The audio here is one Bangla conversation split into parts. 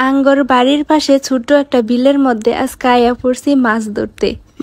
আঙ্গর বাড়ির পাশে ছোট্ট একটা বিলের মধ্যে আজকে আয়া পড়ছি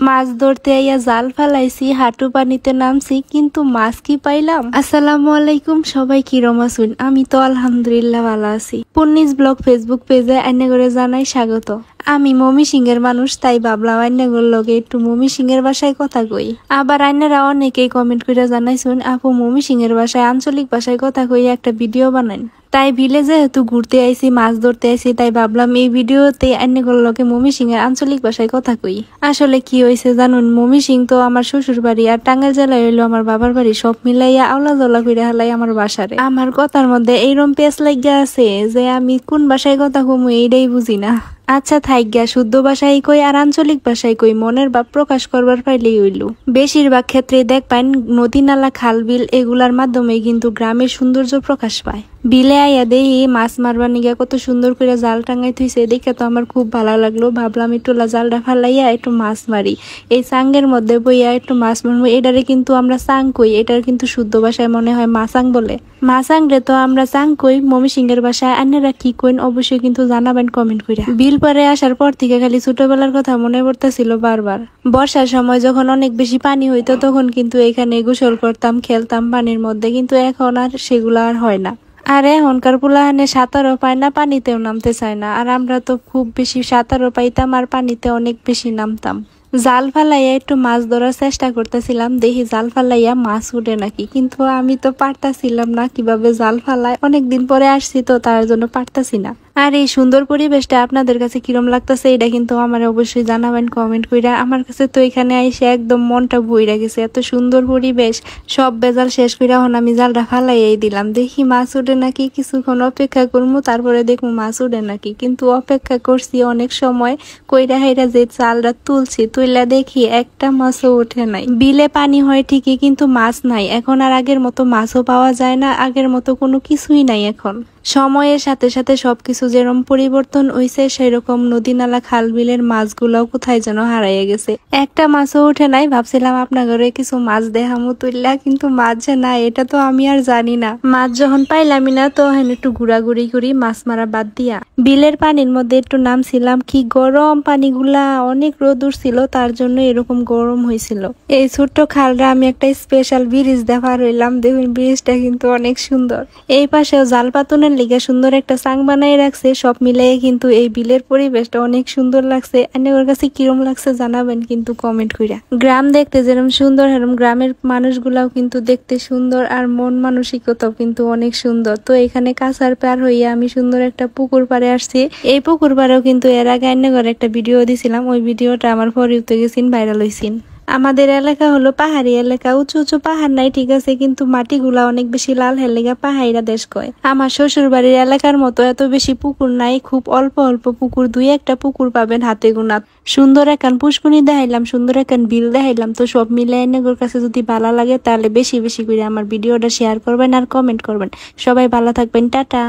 মাছ ধরতে আইয়া জাল ফালাইছি, হাঁটু পানিতে নামছি, কিন্তু মাছ কি পাইলাম। আসসালামু আলাইকুম, সবাই কিরম আছেন? আমি তো আলহামদুলিল্লাহ ভালো আছি। পুন্নিস ব্লগ ফেসবুক পেজে আইনা করে জানাই স্বাগত। আমি মমি সিংহের মানুষ, তাই ভাবলাম আইনাগুলোর লগে একটু মমি সিংহের বাসায় কথা কই। আবার আইনারা অনেকেই কমেন্ট করে জানাইছেন আপু মমি সিংহের বাসায় আঞ্চলিক ভাষায় কথা কই একটা ভিডিও বানান। তাই বিলে যেহেতু ঘুরতে আইছি, মাছ ধরতে আইছি, তাই ভাবলাম এই ভিডিওতে আইনাগুলোকে মমি সিংহের আঞ্চলিক ভাষায় কথা কই। আসলে কি হয়েছে জানুন, মমি সিং তো আমার শ্বশুর বাড়ি আর টাঙ্গাইল জেলায় হইলো আমার বাবার বাড়ি, সব মিলাইয়া আওলা জলা কইরা হালাই আমার বাসারে। আমার কথার মধ্যে এইরকম পেঁচ লাগিয়া আছে যে আমি কোন ভাষায় কথা কমু এইটাই বুঝি না। আচ্ছা থাইক গিয়া, শুদ্ধ ভাষায় কই আর আঞ্চলিক ভাষায় কই, মনের ভাব প্রকাশ করবার পাইলেই হইল। বেশিরভাগ ক্ষেত্রে দেখবেন নদী নালা খাল বিল এগুলার মাধ্যমে কিন্তু গ্রামের সৌন্দর্য প্রকাশ পায়। বিলে আইয়া দেহি মাছ মারবার নিগা কত সুন্দর করে জাল টাঙ্গাই থইছে, দেখে তো আমার খুব ভালো লাগলো। ভাবলাম একটু জালটা ফালাইয়া একটু মাছ মারি, এই চাঙ্গের মধ্যে বইয়া একটু মাছ মারবো। এটারে কিন্তু আমরা চাং কই, এটার কিন্তু শুদ্ধ ভাষায় মনে হয় মাছাং বলে। মাছাং রে তো আমরা চাং কই, মমি সিংহের বাসায় আপনারা কি কইন অবশ্যই কিন্তু জানাবেন কমেন্ট কইরা। বিল পারে আসার পর থেকে খালি ছোটবেলার কথা মনে পড়তেছিল বারবার। বর্ষার সময় যখন অনেক বেশি পানি হইতো তখন কিন্তু এখানে গোসল করতাম, খেলতাম পানির মধ্যে, কিন্তু এখন আর সেগুলো আর হয় না। আর এখনকার পোলাহানে সাঁতারও পায় না, পানিতেও নামতে চায় না। আর আমরা তো খুব বেশি সাঁতারও পাইতাম আর পানিতে অনেক বেশি নামতাম। জাল ফালাইয়া একটু মাছ ধরার চেষ্টা করতেছিলাম, দেখি জাল ফালাইয়া মাছ উঠে নাকি, কিন্তু আমি তো পারতাছিলাম না কিভাবে জাল ফালায়। অনেকদিন পরে আসছি তো তার জন্য পারতাছি না। আর এই সুন্দর পরিবেশটা আপনাদের কাছে কিরম লাগতেছে এটা কিন্তু আমার অবশ্যই জানাবেন কমেন্ট কইরা। আমার কাছে তো এখানে আইসে একদম মনটা বইরা গেছে, এত সুন্দর পরিবেশ। সব বেজাল শেষ কইরা এখন আমি জালটা ফালাইয়াই দিলাম, দেখি মাছ উঠে নাকি। কিছুক্ষণ অপেক্ষা করবো, তারপরে দেখবো মাছ উঠে নাকি। কিন্তু অপেক্ষা করছি অনেক সময় কইরা হাইরা যে জালটা তুলছি, তুইলা দেখি একটা মাছও ওঠে নাই। বিলে পানি হয় ঠিকই কিন্তু মাছ নাই। এখন আর আগের মতো মাছও পাওয়া যায় না, আগের মতো কোনো কিছুই নাই। এখন সময়ের সাথে সাথে সবকিছু যেরকম পরিবর্তন হইছে, সেরকম নদী নালা খাল বিলের মাছগুলাও কোথায় যেন হারাইয়া গেছে। একটা মাছও উঠে নাই। ভাবছিলাম আপনার ঘরে কিছু মাছ দেখামু তুললা, কিন্তু মাছ যে না এটা তো আমি আর জানি না। মাছ যখন পাইলামই না তো একটু ঘুরাঘুরি করি মাছ মারা বাদ দিয়া। বিলের পানির মধ্যে একটু নামছিলাম, কি গরম পানিগুলা, অনেক রোদুর ছিল, তার জন্য এরকম গরম হয়েছিল। এই ছোট্ট খালটা আমি একটা স্পেশাল ব্রিজ দেখা রইলাম, দেখুন ব্রিজটা কিন্তু অনেক সুন্দর। এই পাশেও জাল পাতুনের লিগে সুন্দর একটা চাং বানাই রাখছে। সব মিলাই কিন্তু এই বিলের পরিবেশটা অনেক সুন্দর লাগছে। ওর কাছে কিরম লাগছে জানাবেন কিন্তু কমেন্ট কইরা। গ্রাম দেখতে যেরকম সুন্দর, এরকম গ্রামের মানুষগুলাও কিন্তু দেখতে সুন্দর, আর মন মানসিকতাও কিন্তু অনেক সুন্দর। তো এখানে কাছার পার হইয়া আমি সুন্দর একটা পুকুর পাড়ে আসছি। এই পুকুর পাড়েও কিন্তু এর আগে আইনাগর একটা ভিডিও দিছিলাম, ওই ভিডিওটা আমার ফরিতে গেছিন, ভাইরাল হইছিন। আমাদের এলাকা হলো পাহাড়ি এলাকা, উঁচু উঁচু পাহাড় নাই ঠিক আছে, কিন্তু মাটিগুলা অনেক বেশি লাল হেলেগা পাহাড়িরা দেশ কয়। আমার শ্বশুর বাড়ির এলাকার মতো এত বেশি পুকুর নাই, খুব অল্প অল্প পুকুর, দুই একটা পুকুর পাবেন হাতে গোনা। সুন্দর একান পুষ্কুনি দেখাইলাম, সুন্দর একান বিল দেখাইলাম। তো সব মিলে এনাগোর কাছে যদি ভালো লাগে তাহলে বেশি বেশি করে আমার ভিডিওটা শেয়ার করবেন আর কমেন্ট করবেন। সবাই ভালো থাকবেন, টাটা।